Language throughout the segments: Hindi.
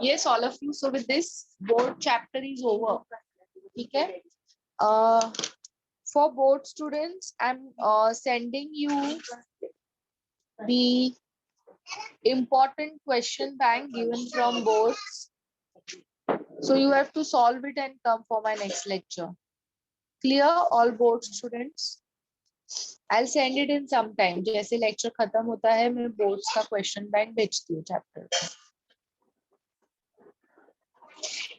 Yes, all of you. So with this, board chapter is over. Okay. For board students, I'm sending you the important question bank given from boards. So you have to solve it and come for my next lecture. Clear, all board students? I'll send it in some time. जैसे lecture खत्म होता है मैं boards का question bank भेजती हूँ chapter.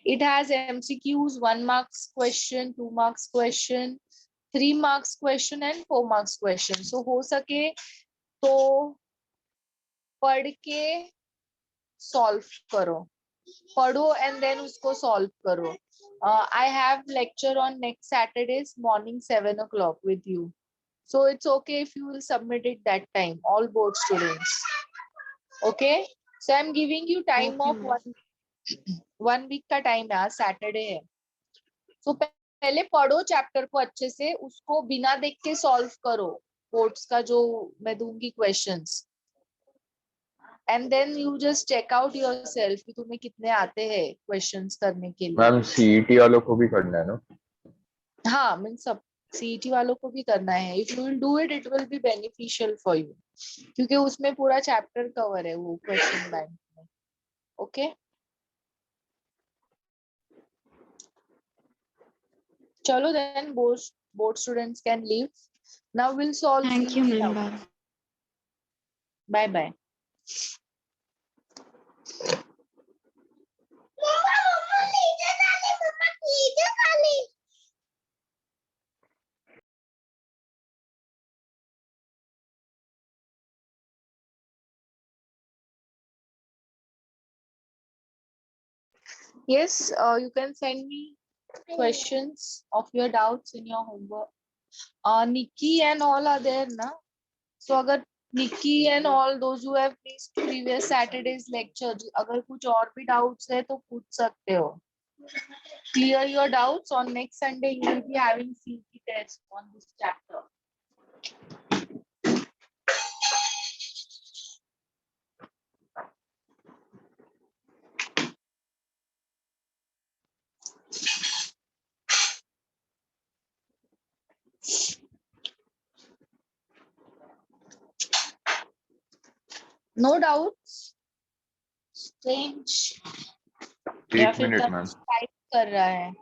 It has MCQs, 1 marks question, 2 marks question, 3 marks question and 4 marks question. So हो सके तो पढ़ के solve करो. पढ़ो and then उसको solve करो. I have lecture on next Saturday's morning 7 o'clock with you. So it's okay if you will submit it that time, all board students. Okay. So I'm giving you time Okay, of ma'am. 1 week का time है, आज Saturday है. So पहले पढ़ो चैप्टर को अच्छे से, उसको बिना देख के सॉल्व करो बोर्ड्स का जो मैं दूंगी questions. And then you just check out yourself कि तुम्हें कितने आते हैं क्वेश्चंस करने के लिए. मैम सीईटी वालों को भी करना है ना? हाँ, मीन सब सीईटी वालों को भी करना है. If you will do it, it will be beneficial for you, क्योंकि उसमें पूरा चैप्टर कवर है वो क्वेश्चन बैंक में. ओके, चलो then board students can leave. Now we'll solve. Thank you, ma'am. Bye. Bye bye. Yes, you can send me questions of your doubts in your homework. Nikki and all are there, na? So अगर Nikki and all those who have missed previous Saturday's lecture, अगर कुछ और भी doubts है तो पूछ सकते हो. Clear your doubts. On next Sunday you will be having CET test on this chapter. No doubts. Strange. या 1 फिर मिनट तब मैम. टाइप कर रहा है.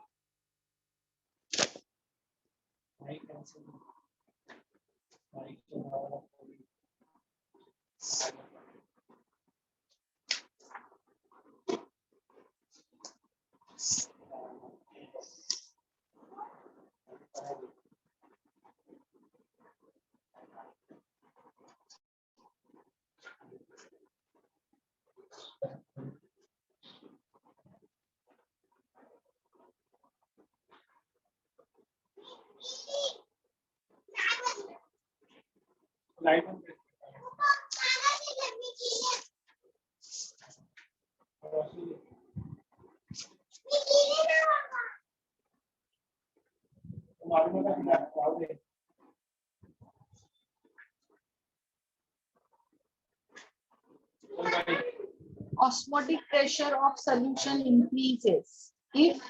Osmotic pressure of solution increases if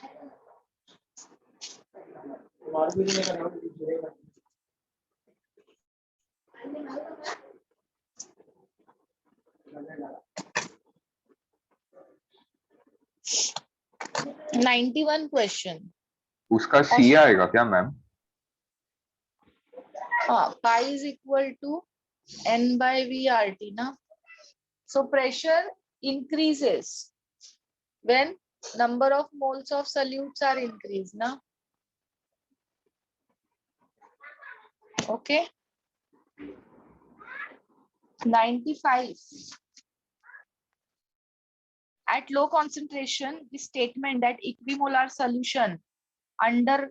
(91 question. उसका सी आएगा क्या मैम? हाँ, pi is equal to N by VRT ना. So pressure increases when number of moles of solutes are increased na. Okay. 95. At low concentration, the statement that equimolar solution under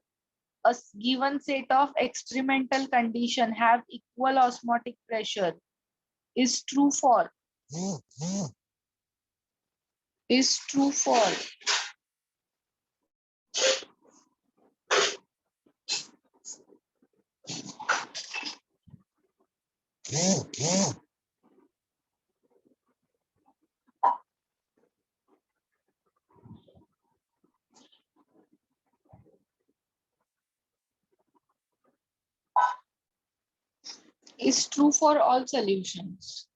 a given set of experimental condition have equal osmotic pressure is true for is true for all solutions.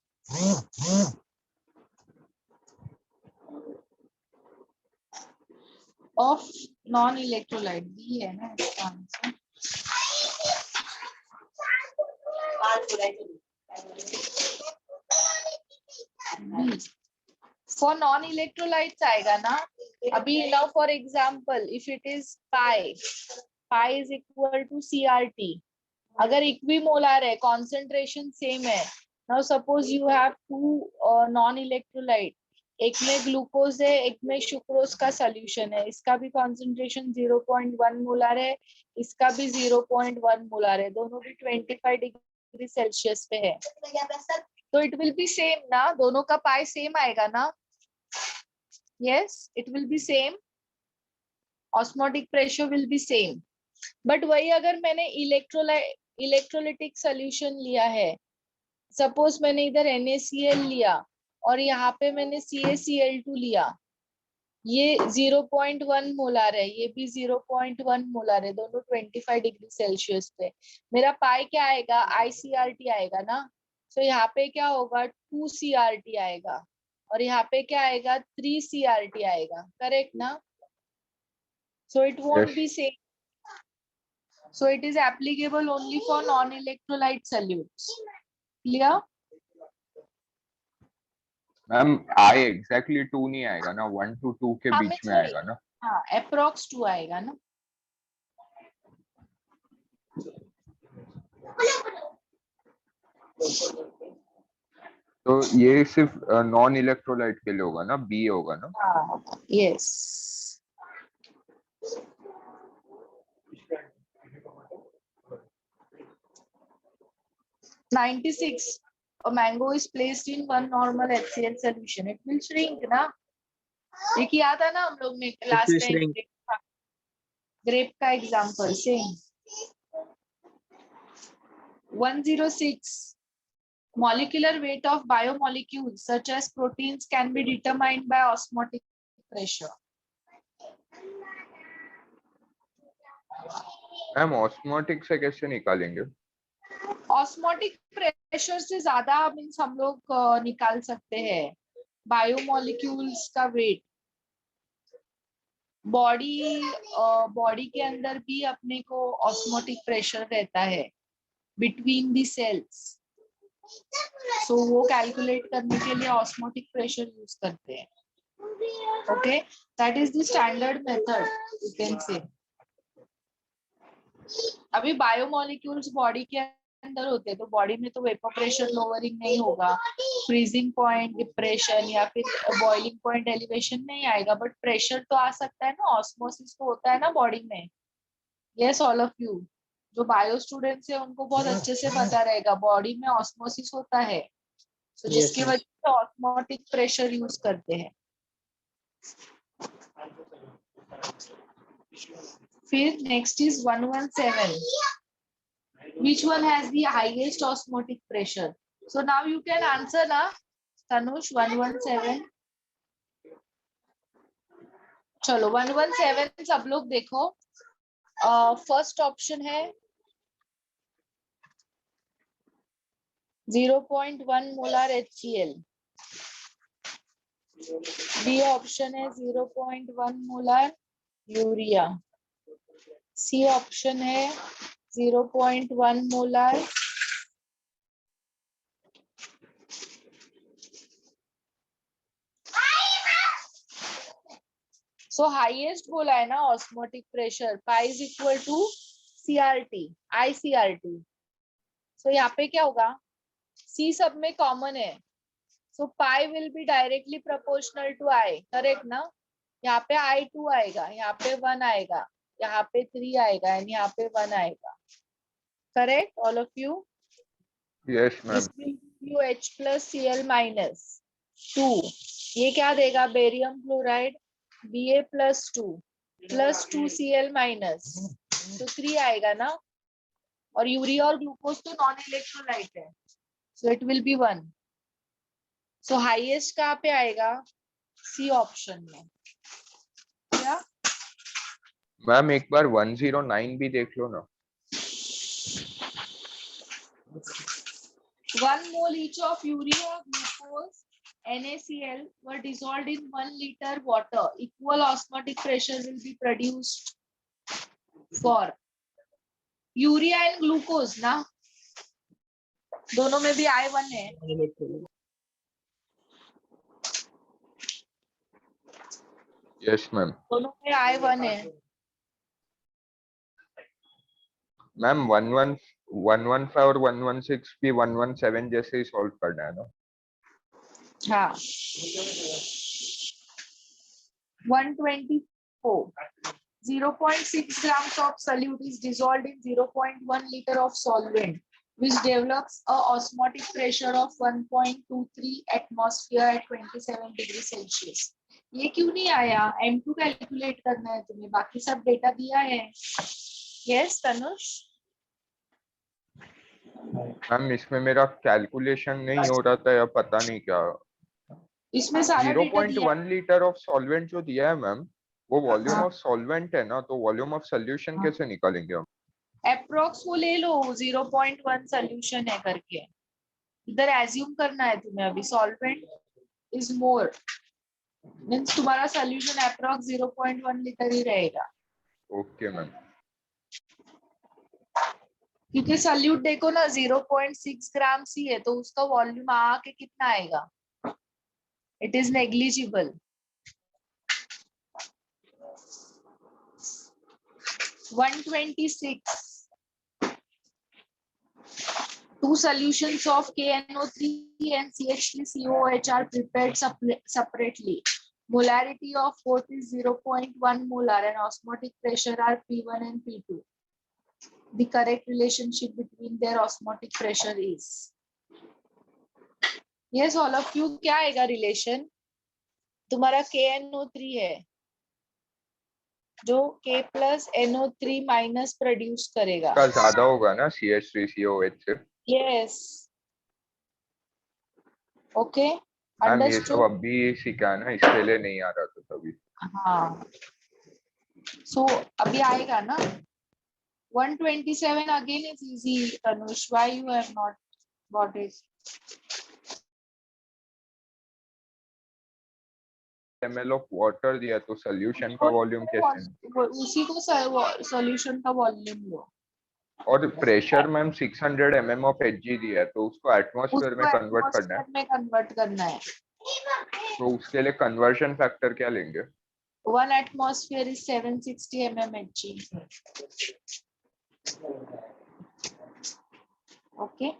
Of non-electrolyte B है ना इसका आंसर. For non-electrolytes आएगा ना. अभी now for example, if it is pi is equal to CRT. अगर इक्विमोलर है, concentration same है. Now suppose you have two non-electrolyte. एक में ग्लूकोज है, एक में सुक्रोज का सोल्यूशन है. इसका भी concentration 0.1 मोलर है, इसका भी 0.1 मोलर है. दोनों भी 25 डिग्री सेल्सियस पे है. तो इट विल बी सेम ना, दोनों का पाई सेम आएगा ना. Yes, it will be same. Osmotic pressure will be same. But वही अगर मैंने इलेक्ट्रोलाइटिक सोल्यूशन लिया है, सपोज मैंने इधर NaCl लिया और यहाँ पे मैंने CaCl2 लिया, ये 0.1 मोलर है, ये भी 0.1 मोलर है, दोनों 25 डिग्री सेल्सियस पे. मेरा पाई क्या आएगा? ICRT आएगा ना. तो यहाँ पे क्या होगा? 2 CRT आएगा और यहाँ पे क्या आएगा? 3 CRT आएगा. करेक्ट ना? So it won't be same. So it is applicable only for non-electrolyte solutes. Clear? Ma'am I exactly 2 नहीं आएगा ना, 1 to 2 के हाँ, बीच में आएगा ना. हाँ, approx 2 आएगा ना. तो ये सिर्फ नॉन इलेक्ट्रोलाइट के लिए होगा ना, बी होगा ना. हाँ, yes. (96) A mango is placed in one normal HCl solution. It will shrink ना. ये किया था ना हम लोग ने last time. ग्रेप का example same. 106 Molecular weight of biomolecules such as proteins can be determined by osmotic pressure. Ma'am osmotic से कैसे निकालेंगे? ऑस्मोटिक प्रेशर से ज्यादा मीन्स हम लोग निकाल सकते हैं बायोमोलिक्यूल्स का वेट. बॉडी के अंदर भी अपने को ऑस्मोटिक प्रेशर रहता है बिटवीन द सेल्स. सो वो कैलकुलेट करने के लिए ऑस्मोटिक प्रेशर यूज करते हैं. Okay, that is the standard method you can say. अभी बायोमोलिक्यूल्स बॉडी के अंदर होते हैं तो बॉडी में तो वेपर प्रेशर लोअरिंग नहीं होगा, फ्रीजिंग पॉइंट, डिप्रेशन या फिर बॉइलिंग पॉइंट एलिवेशन नहीं आएगा, बट प्रेशर तो आ सकता है ना. ऑस्मोसिस तो होता है ना बॉडी में. यस, ऑल ऑफ यू जो बायो स्टूडेंट्स है उनको बहुत अच्छे से पता रहेगा बॉडी में ऑस्मोसिस होता है. तो जिसकी वजह से ऑस्मोटिक प्रेशर यूज करते हैं. फिर next is 117. Which one has the highest osmotic pressure? So now you can answer na, Tanush. 117. चलो 117 सब लोग देखो. फर्स्ट ऑप्शन है 0.1 मोलर HCl. बी ऑप्शन है 0.1 मोलर यूरिया. सी ऑप्शन है 0.1 मोलर सो हाईएस्ट बोला है ना osmotic pressure. Pi is equal to CRT, ICRT. So यहाँ पे क्या होगा? सी सब में कॉमन है, so pi will be directly proportional to I. Correct ना? यहाँ पे I2 आएगा, यहाँ पे 1 आएगा, यहाँ पे 3 आएगा एंड यहाँ पे 1 आएगा. Correct all of you? Yes ma'am. H plus Cl minus 2. ये क्या देगा? Barium chloride Ba plus 2 plus 2 Cl minus, तो 3 आएगा ना. और यूरिया और ग्लूकोज तो नॉन इलेक्ट्रोलाइट है, so it will be 1. So highest कहाँ पे आएगा? सी ऑप्शन में. क्या मैम एक बार 109 भी देख लो ना. 1 mole each of urea, glucose, NaCl were dissolved in 1 liter water. Equal osmotic pressure will be produced for urea and glucose ना, दोनों में भी I1 है. Yes ma'am. दोनों में I1 है. मैम 115 और 116 भी 117 जैसे ही सॉल्व करना है ना. हाँ. 124. 0.6 grams of solute is dissolved in 0.1 liter of solvent, which develops a osmotic pressure of 1.23 atmosphere at 27 degree Celsius. ये क्यों नहीं आया? M2 कैलकुलेट करना है तुम्हें, बाकी सब डेटा दिया है. यस तनुष. मैम इसमें मेरा कैलकुलेशन नहीं हो रहा था या पता नहीं क्या. इसमें सारा डेटा दिया. 0.1 लीटर ऑफ सॉल्वेंट जो दिया है मैम, वो वॉल्यूम हाँ. ऑफ सॉल्वेंट है ना, तो वॉल्यूम ऑफ सोल्यूशन हाँ. कैसे निकालेंगे हम? अप्रोक्स वो ले लो 0.1 सोल्यूशन है करके. इधर एज्यूम करना है तुम्हें अभी सॉल्वेंट इज मोर, मींस तुम्हारा सोल्यूशन अप्रोक्स 0.1 लीटर ही रहेगा. Okay ma'am. क्योंकि सॉल्यूट देखो ना 0.6 ग्राम ही है, तो उसका वॉल्यूम आके कितना आएगा? It is negligible. 126. 2 solutions of KNO3 and CH3COOH are prepared separately. Molarity of both is 0.1 molar and osmotic pressure are P1 and P2. The correct relationship between their osmotic pressure is. Yes, all of you, क्या आएगा relation? तुम्हारा KNO3 है जो K plus NO3 minus produce करेगा. का ज्यादा होगा ना CH3COH से. Yes. Okay. मैम ये सब Understood. अभी सीखा है ना, इसके लिए नहीं आ रहा था तभी. हाँ. So अभी आएगा ना. 127 again is easy. Tanush, why you have not got it? ml of water दिया तो सोल्यूशन का वॉल्यूम कैसे? उसी को सॉल्यूशन का वॉल्यूम लो. और pressure ma'am 600 mm of Hg दिया है, तो उसको एटमॉस्फेयर में उसको कन्वर्ट करना है. एटमॉस्फेयर में कन्वर्ट करना है. तो उसके लिए कन्वर्जन फैक्टर क्या लेंगे? 1 atmosphere is 760 mmHg. Okay.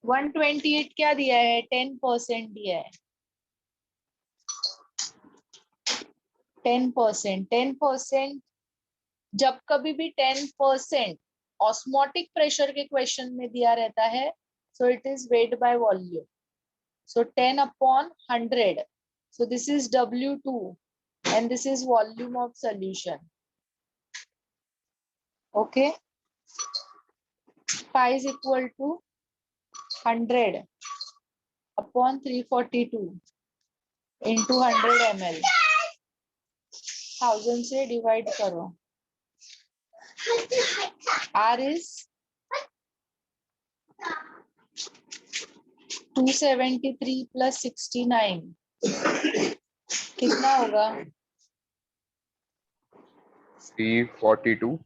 128 क्या दिया है? 10% दिया है. 10%. 10%. जब कभी भी 10% ऑस्मोटिक प्रेशर के क्वेश्चन में दिया रहता है, so it is weighed by volume. So 10 upon 100. So this is W2 and this is volume of solution. Okay. Pi is equal to 100 upon 342 into 100 ml. 1000 से divide करो. R is 273 plus 69. कितना होगा? 342.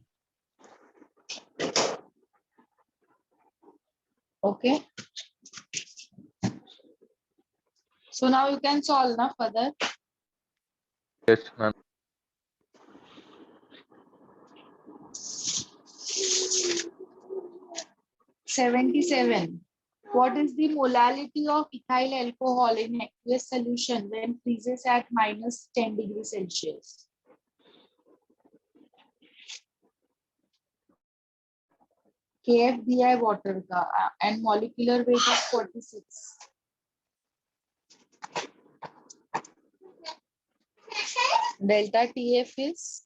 Okay. So now you can solve na further. Yes ma'am. 77. What is the molality of ethyl alcohol in aqueous solution when freezes at minus 10 degrees Celsius? KF दिया है water का and molecular weight is 46. Delta TF is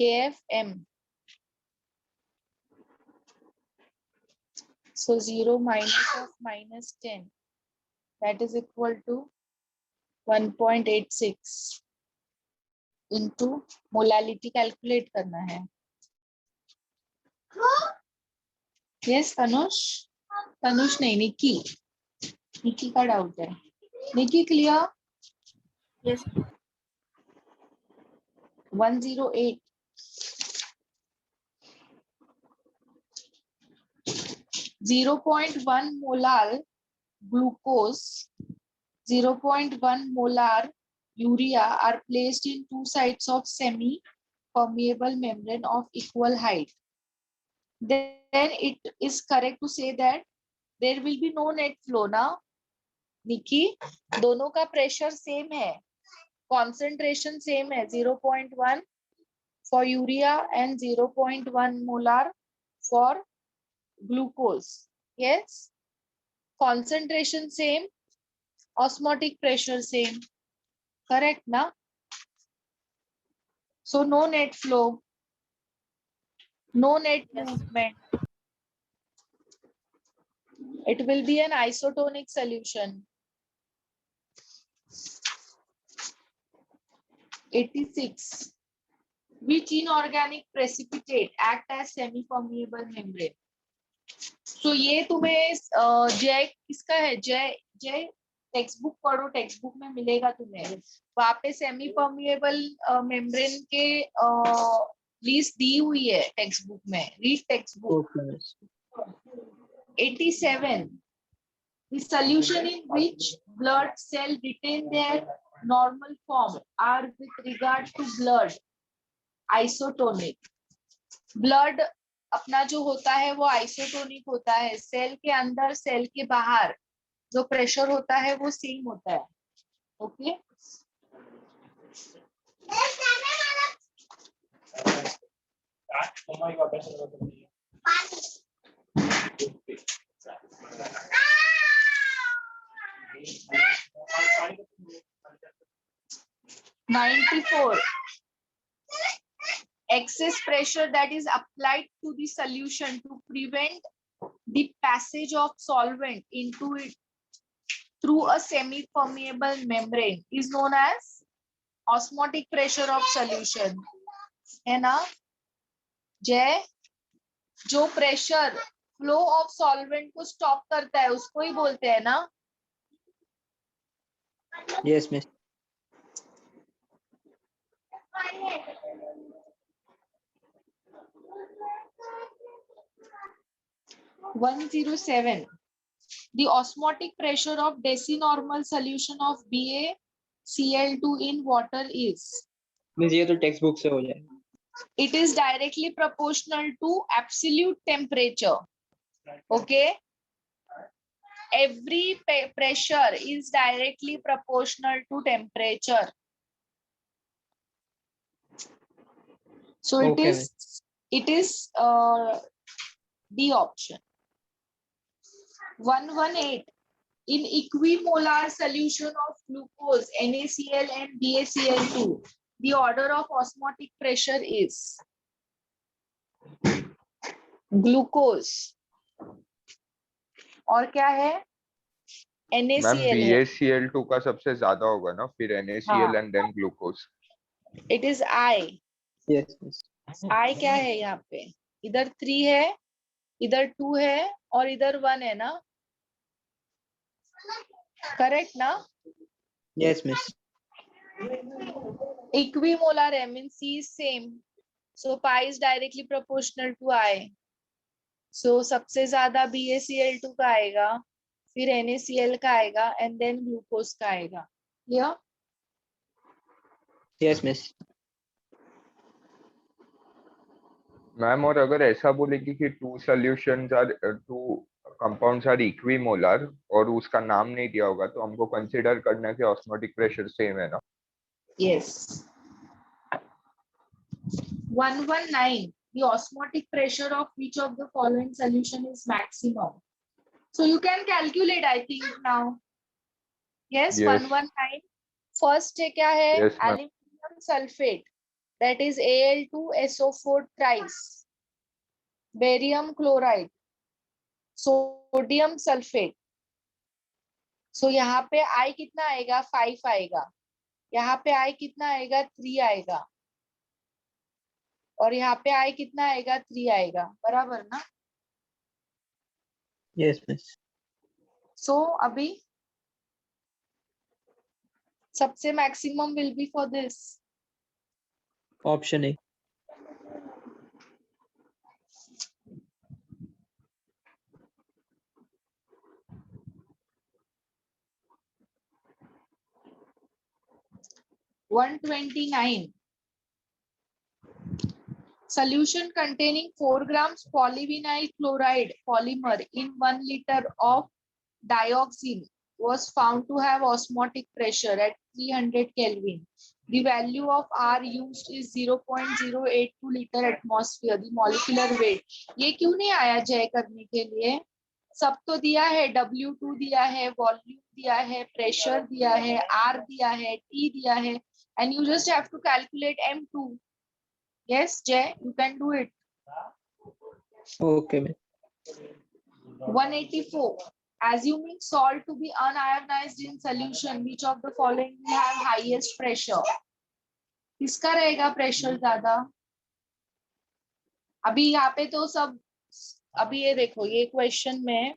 KFM. So 0 minus of minus 10, that is equal to 1.86 into molality calculate करना है. Yes, Anush. तनुष नहीं, निकी, निकी का डाउट है। निकी clear? Yes. 108 0.1 molar glucose, 0.1 molar urea are placed in two sides of semi-permeable membrane of equal height. Then it is correct to say that there will be no net flow ना निकी, दोनों का प्रेशर सेम है, कॉन्सेंट्रेशन सेम है, 0.1 for urea and 0.1 molar for glucose. Yes, concentration same, osmotic pressure same, correct na? So no net flow, no net Yes. movement. It will be an isotonic solution. 86. Which inorganic precipitate act as semi-permeable membrane? So ये तुम्हें जय किसका है? जय जय टेक्स्ट बुक पढ़ो, टेक्स्ट बुक में मिलेगा तुम्हें, वहां पे सेमी परमिएबल मेम्ब्रेन के लिस्ट दी हुई है टेक्स्ट बुक में, read text book. 87. The solution in which blood cell retain their normal form are with regard to blood isotonic. Blood अपना जो होता है वो आइसोटोनिक होता है, सेल के अंदर सेल के बाहर जो प्रेशर होता है वो सेम होता है। Okay, $94. Excess pressure that is applied to the solution to prevent the passage of solvent into it through a semi-permeable membrane is known as osmotic pressure of solution. है ना जय? जो प्रेशर फ्लो ऑफ सॉल्वेंट को स्टॉप करता है उसको ही बोलते हैं ना? Yes, miss. 107. The osmotic pressure of decinormal solution of BaCl2 in water is? Miss ये तो टेक्स्ट बुक से हो जाएगा. It is directly proportional to absolute temperature. Okay. Every pressure is directly proportional to temperature. So Okay, it is the option. 118. In equimolar solution of glucose, NaCl and BaCl2, the order of osmotic pressure is? Glucose. और क्या है? मैम NaCl है. BaCl2 का सबसे ज्यादा होगा ना, फिर NaCl and then glucose. It is I. Yes, miss. I क्या है यहाँ पे? इधर 3 है, इधर 2 है और इधर 1 है ना? करेक्ट ना? Yes, miss. Equimolar M in C is same. So pi is directly proportional to I. So सबसे ज्यादा BaCl2 का आएगा, फिर NaCl का आएगा and then glucose का आएगा. Yeah? Yes, miss. मैम और अगर ऐसा बोलेगी कि टू कंपाउंड्स आर इक्विमोलर और उसका नाम नहीं दिया होगा तो हमको कंसीडर करना है कि ऑस्मोटिक प्रेशर सेम है ना? Yes. 119. The osmotic pressure of which of the following solution is maximum? So you can calculate, I think now. Yes, Yes. 119. First क्या है? Yes, ma'am. Aluminium sulfate, that is Al2SO4 thrice. Barium chloride, sodium sulfate. So यहाँ पे I कितना आएगा? 5 आएगा. यहाँ पे I कितना आएगा? 3 आएगा. और यहाँ पे I कितना आएगा? 3 आएगा. बराबर ना? Yes, miss. So अभी सबसे maximum will be for this. Option A. One 129. Solution containing 4 grams polyvinyl chloride polymer in 1 liter of dioxin was found to have osmotic pressure at 300 Kelvin. The value of R used is 0.082 liter atmosphere. The molecular weight. ये क्यों नहीं आया जय करने के लिए? सब तो दिया है, W2 दिया है, वॉल्यूम दिया है, प्रेशर दिया है, R दिया है, T दिया है, and you just have to calculate M2. Yes, Jay, you can do it. Okay, miss. 184. Assuming salt to be unionized in solution, which of the following will have highest pressure? किसका रहेगा प्रेशर ज्यादा? अभी यहाँ पे तो सब, अभी ये देखो, ये क्वेश्चन में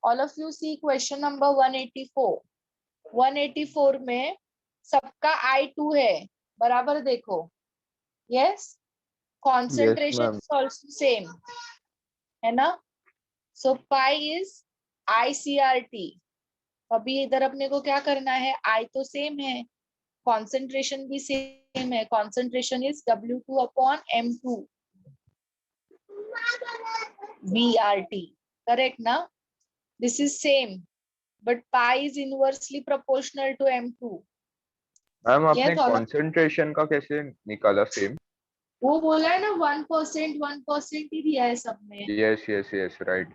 all of you see question number 184. 184 में सबका I2 है, बराबर देखो. Yes, concentration ma'am. is also same, है ना? So pi is ICRT. अभी इधर अपने को क्या करना है? I तो सेम है, concentration भी सेम है. Concentration is W2 upon M2 VRT. Correct ना? This is same, but pi is inversely proportional to M2. Ma'am आपने Yes, all of- कंसंट्रेशन का कैसे निकाला सेम? वो बोला है ना 1% ही दिया है सब में. Yes yes yes right.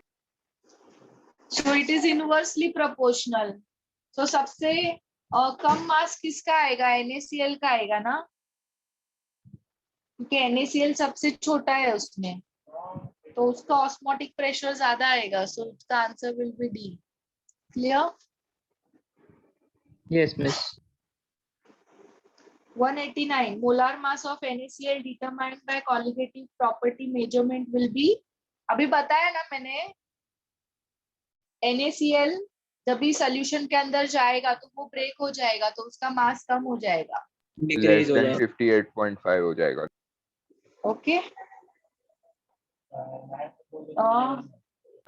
So it is inversely proportional. So सबसे कम मास किसका आएगा? NaCl का आएगा ना, क्योंकि NaCl सबसे छोटा है उसमें, तो उसका ऑस्मोटिक प्रेशर ज्यादा आएगा. So उसका answer will be D. Clear? Yes, miss. 189. Molar mass of NaCl determined by colligative property measurement will be. अभी बताया ना मैंने, NaCl जब भी सोल्यूशन के अंदर जाएगा तो वो ब्रेक हो जाएगा, तो उसका मास कम हो जाएगा. लेस Decrease हो देन जाएगा. 58.5 हो जाएगा. ओके.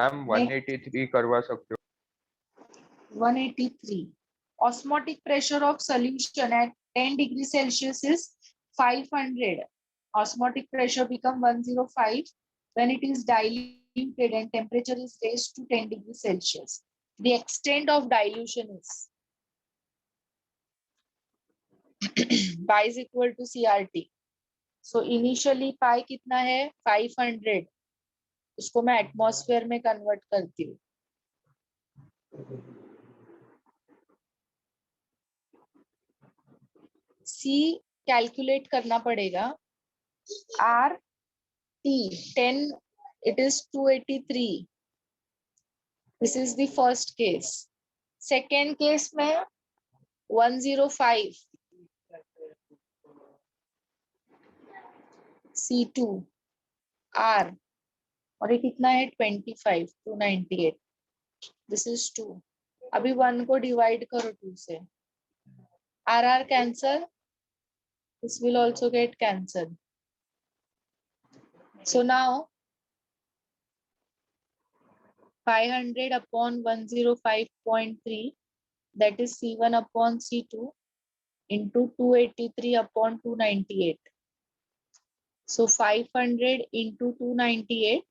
मैम 183 करवा सकते हो? 183. Osmotic pressure of solution at 10 degrees Celsius is 500. Osmotic pressure become 105 when it is diluted and temperature is raised to 10 degrees Celsius. The extent of dilution is pi is equal to CRT. So initially pi कितना है? 500. उसको मैं एटमॉस्फेयर में कन्वर्ट करती हूँ. C कैलकुलेट करना पड़ेगा. R T 10, it is 283. This is the first case. Second case में 105. C2 R और ये कितना है? 25, 298. This is 2. अभी 1 को डिवाइड करो 2 से. R cancel. This will also get cancelled. So now 500 upon 105.3, that is C1 upon C2 into 283 upon 298. So 500 into 298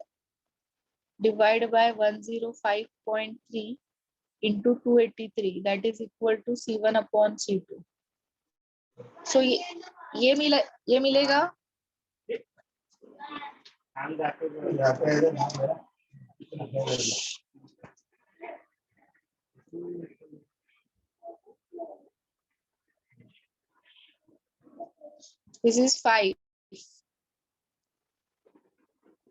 divided by 105.3 into 283, that is equal to C1 upon C2. So ये मिलेगा. This is 5.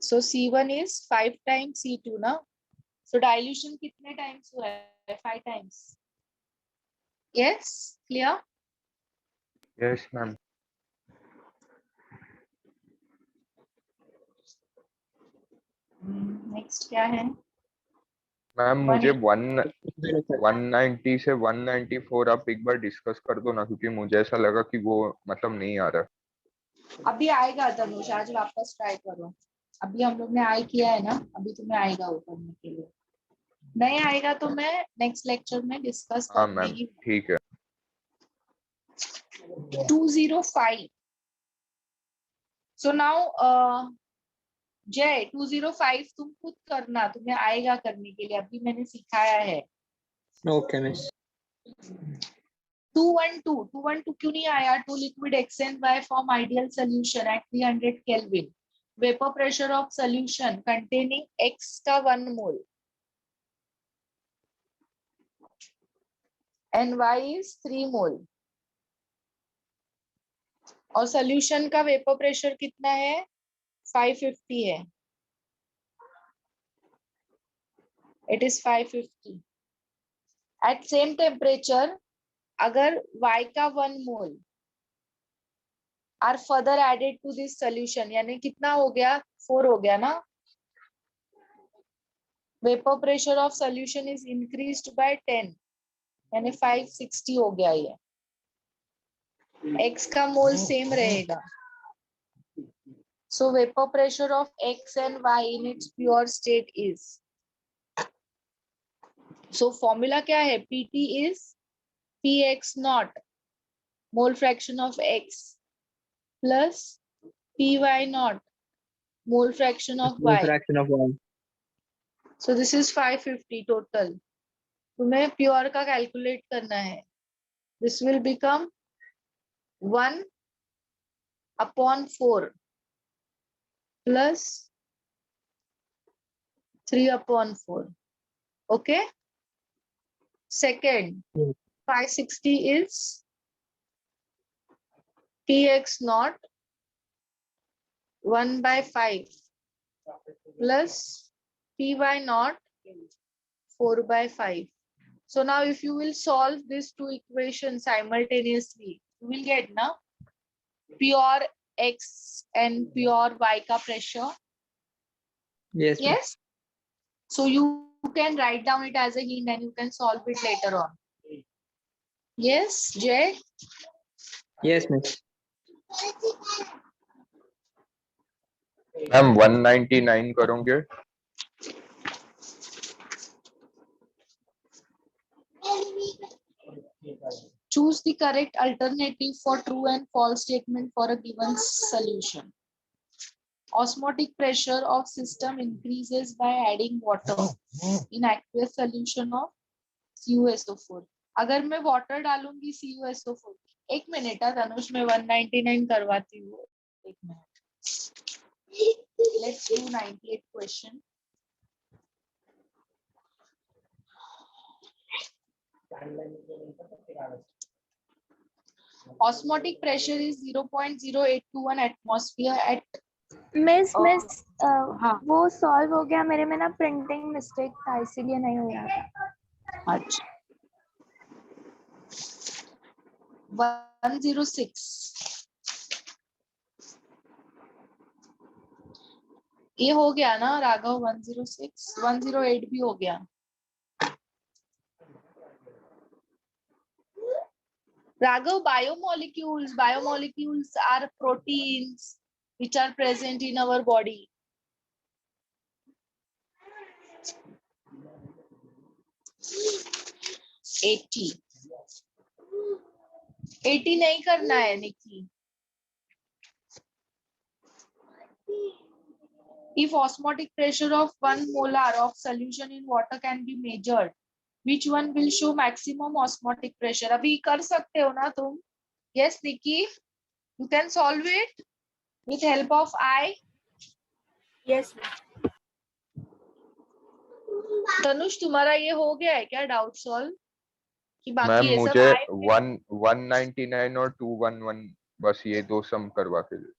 So C1 is 5 times C2 ना. So dilution कितने times हुआ है? 5 times. Yes, clear? Yes ma'am. Next क्या है? मैम मुझे 105. 190 से 194 आप एक बार डिस्कस कर दो ना, क्योंकि मुझे ऐसा लगा कि वो मतलब नहीं आ रहा। अभी आएगा तनुष, आज वापस ट्राई करो। अभी हम लोग ने आई किया है ना, अभी तुम्हें आएगा वो करने के लिए। नहीं आएगा तो मैं नेक्स्ट लेक्चर में डिस्कस हाँ करने मैम ही। ठीक है। 205. सो नाउ जय 205 तुम खुद करना, तुम्हें आएगा करने के लिए, अभी मैंने सिखाया है। Okay, miss. 212 क्यों नहीं आया? Two liquid X and Y form ideal solution at 300 kelvin. Vapour pressure of solution containing X का 1 mole and Y is 3 mole, और सोल्यूशन का वेपर प्रेशर कितना है? 550 है। It is 550 at same temperature. अगर y का 1 mole are further added to this solution, यानी कितना हो गया? 4 हो गया ना। Vapour pressure of solution is increased bye 10, यानी 560 हो गया ये। x का मोल सेम रहेगा। सो vapour pressure of x and y in its pure state is, so formula क्या है? pt is px not mole fraction of x plus py not mole fraction of Mole y. fraction of 1. So this is 550 total. तुम्हें प्योर का कैलकुलेट करना है. This will become 1/4 plus 3/4. Okay. Second, Yes. 560 is px naught 1/5 plus py naught 4/5. So now if you will solve these two equations simultaneously, you will get now pure x and pure y ka pressure. Yes, ma'am. Yes. So you can write down it as a hint and you can solve it later on. Yes, Jay? Yes, miss. Ma'am 199 करोगे? Choose the correct alternative for true and false statement for a given solution. Osmotic pressure of system increases by adding water in aqueous solution of CuSO4. अगर मैं वाटर डालूंगी CuSO4, एक मिनट तनुष मैं 199 करवाती हूँ, एक minute. Let's do 98 question. Osmotic pressure is 0.0821 atmosphere at miss हाँ. वो सॉल्व हो गया मेरे में ना, प्रिंटिंग मिस्टेक था इसीलिए नहीं हो रहा था. अच्छा. 106. ये हो गया ना राघव? 106. 108 भी हो गया. Raghav, biomolecules are proteins which are present in our body. $80 नहीं करना है निकी. If osmotic pressure of 1 molar of solution in water can be measured, which one will show maximum osmotic pressure? अभी कर सकते हो ना तुम? Yes, Nikki, you can solve it with help of I. Yes. Tanush तुम्हारा ये हो गया है क्या डाउट सॉल्व? कि बाकी मैम ये सब मुझे आए? 199 और 211 बस ये दो सम करवा के दे.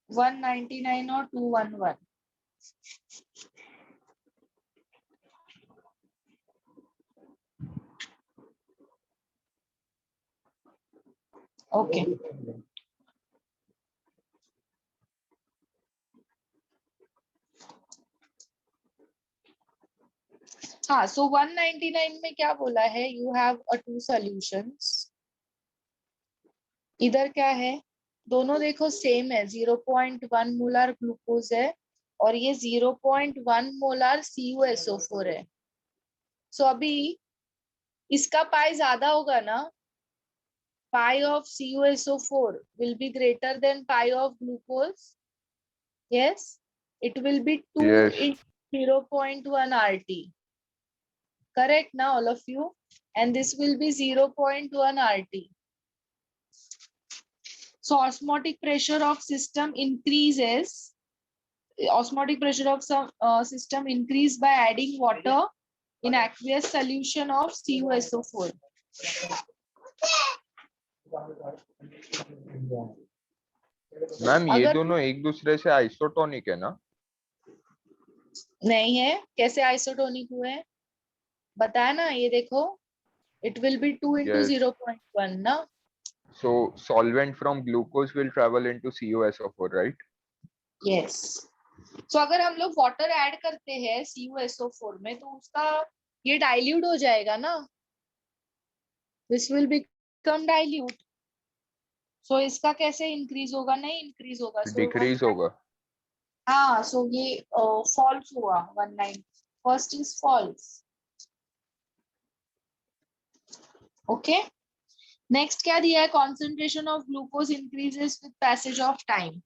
199 और 211. Okay. हाँ, सो 199 में क्या बोला है, यू हैव अ 2 सॉल्यूशंस। इधर क्या है, दोनों देखो सेम है, 0.1 मोलार ग्लूकोज है और ये 0.1 मोलार CuSO4 है। सो अभी इसका पाई ज्यादा होगा ना, pi of CuSO4 will be greater than pi of glucose. Yes, it will be 2 Yes. into 0.1 RT. Correct now, all of you? And this will be 0.1 RT. So osmotic pressure of system increases. Osmotic pressure of some system increase by adding water in aqueous solution of CuSO4. Ma'am ये अगर दोनों एक दूसरे से आइसोटोनिक है ना? नहीं है, कैसे आइसोटोनिक हुए हैं बताया ना, ये देखो, it will be 2 into Yes. 0.1 ना। So solvent from glucose will travel into CuSO4, right? Yes. So अगर हम लोग वाटर ऐड करते हैं CuSO4 में तो उसका ये डाइल्यूट हो जाएगा ना, this will become dilute. So इसका कैसे इंक्रीज होगा, नहीं इंक्रीज होगा, so डिक्रीज होगा। हाँ, so ये फॉल्स हुआ, 19 first is false. Okay, next क्या दिया है, concentration of glucose increases with passage of time.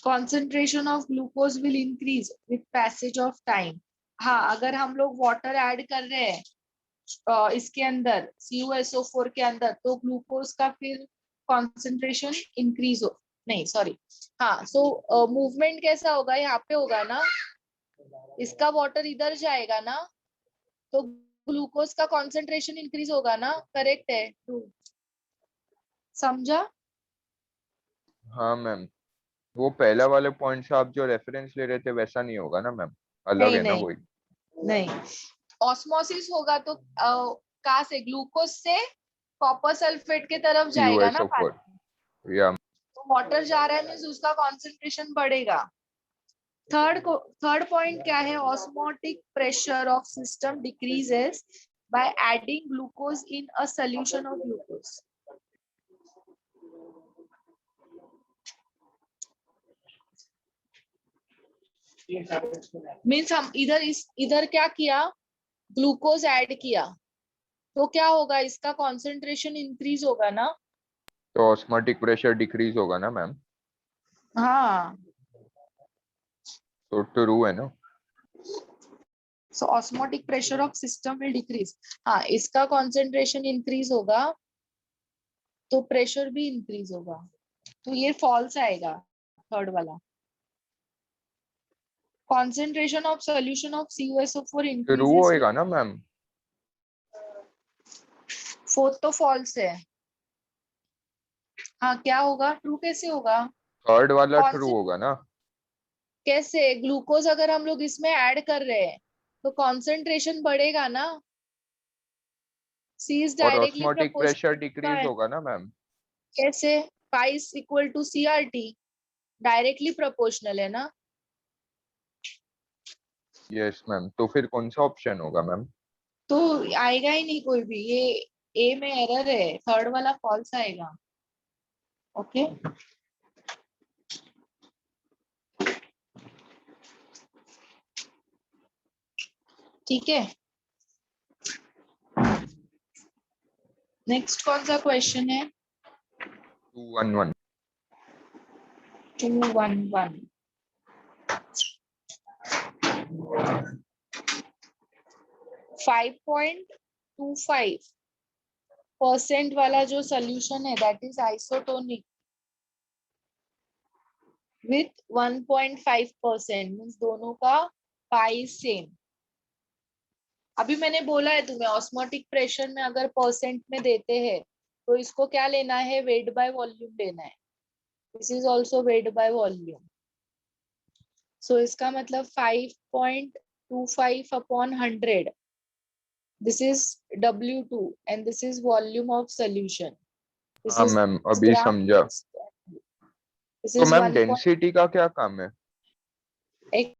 concentration of glucose will increase with passage of time। हाँ, अगर हम लोग वाटर ऐड कर रहे हैं इसके अंदर CuSO4 के अंदर तो ग्लूकोज का फिर concentration इंक्रीज हो, नहीं सॉरी, हाँ, सो मूवमेंट कैसा होगा, यहाँ पे होगा ना, इसका वाटर इधर जाएगा ना तो ग्लूकोज का concentration इंक्रीज होगा ना, करेक्ट है, ट्रू, समझा? हाँ मैम, वो पहला वाले पॉइंट से आप जो रेफरेंस ले रहे थे वैसा नहीं होगा ना मैम, अलग नहीं है ना नहीं वही। नहीं, ऑस्मोसिस होगा तो कहाँ से, ग्लूकोज से कॉपर सल्फेट के तरफ जाएगा ना CuSO4 पानी, या तो वाटर जा रहा है मींस उसका कॉन्सेंट्रेशन बढ़ेगा। थर्ड पॉइंट क्या है, osmotic pressure of system decreases by adding glucose in a solution of glucose. Means हम इधर क्या किया, ग्लूकोज ऐड किया तो क्या होगा, इसका कॉन्सेंट्रेशन इंक्रीज होगा ना। तो ऑस्मोटिक प्रेशर डिक्रीज होगा ना मैम, हाँ, तो ट्रू है ना। so osmotic pressure of system will decrease। हाँ, इसका concentration increase होगा तो प्रेशर भी इंक्रीज होगा, तो ये फॉल्स आएगा थर्ड वाला। concentration of solution of CuSO4 true increases होएगा ना मैम, फोर्थ तो फॉल्स है। हाँ, क्या होगा, ट्रू कैसे होगा, थर्ड वाला कौन ट्रू से, होगा ना। कैसे, ग्लूकोज अगर हम लोग इसमें ऐड कर रहे हैं तो कॉन्सेंट्रेशन बढ़ेगा ना, सी इज और directly osmotic pressure decrease proportional. होगा ना मैम। कैसे, pi is equal to CRT, directly proportional है ना। यस मैम, तो फिर कौन सा ऑप्शन होगा मैम? तो आएगा ही नहीं कोई भी, ये ए में एरर है, थर्ड वाला फॉल्स आएगा। ओके, ठीक है, नेक्स्ट कौन सा क्वेश्चन है, 211 211। फाइव 5.25% वाला जो सोल्यूशन है that is isotonic with 1.5%, means दोनों का पाई सेम। अभी मैंने बोला है तुम्हें, ऑस्मोटिक प्रेशर में अगर परसेंट में देते हैं तो इसको क्या लेना है, वेट बाय वॉल्यूम लेना है। This is also weight by volume. So इसका मतलब 5.25 upon 100, this is W2 and this is volume of solution, this हाँ is मैम, अभी gram, समझा। this तो is मैम 1. डेंसिटी का क्या काम है? X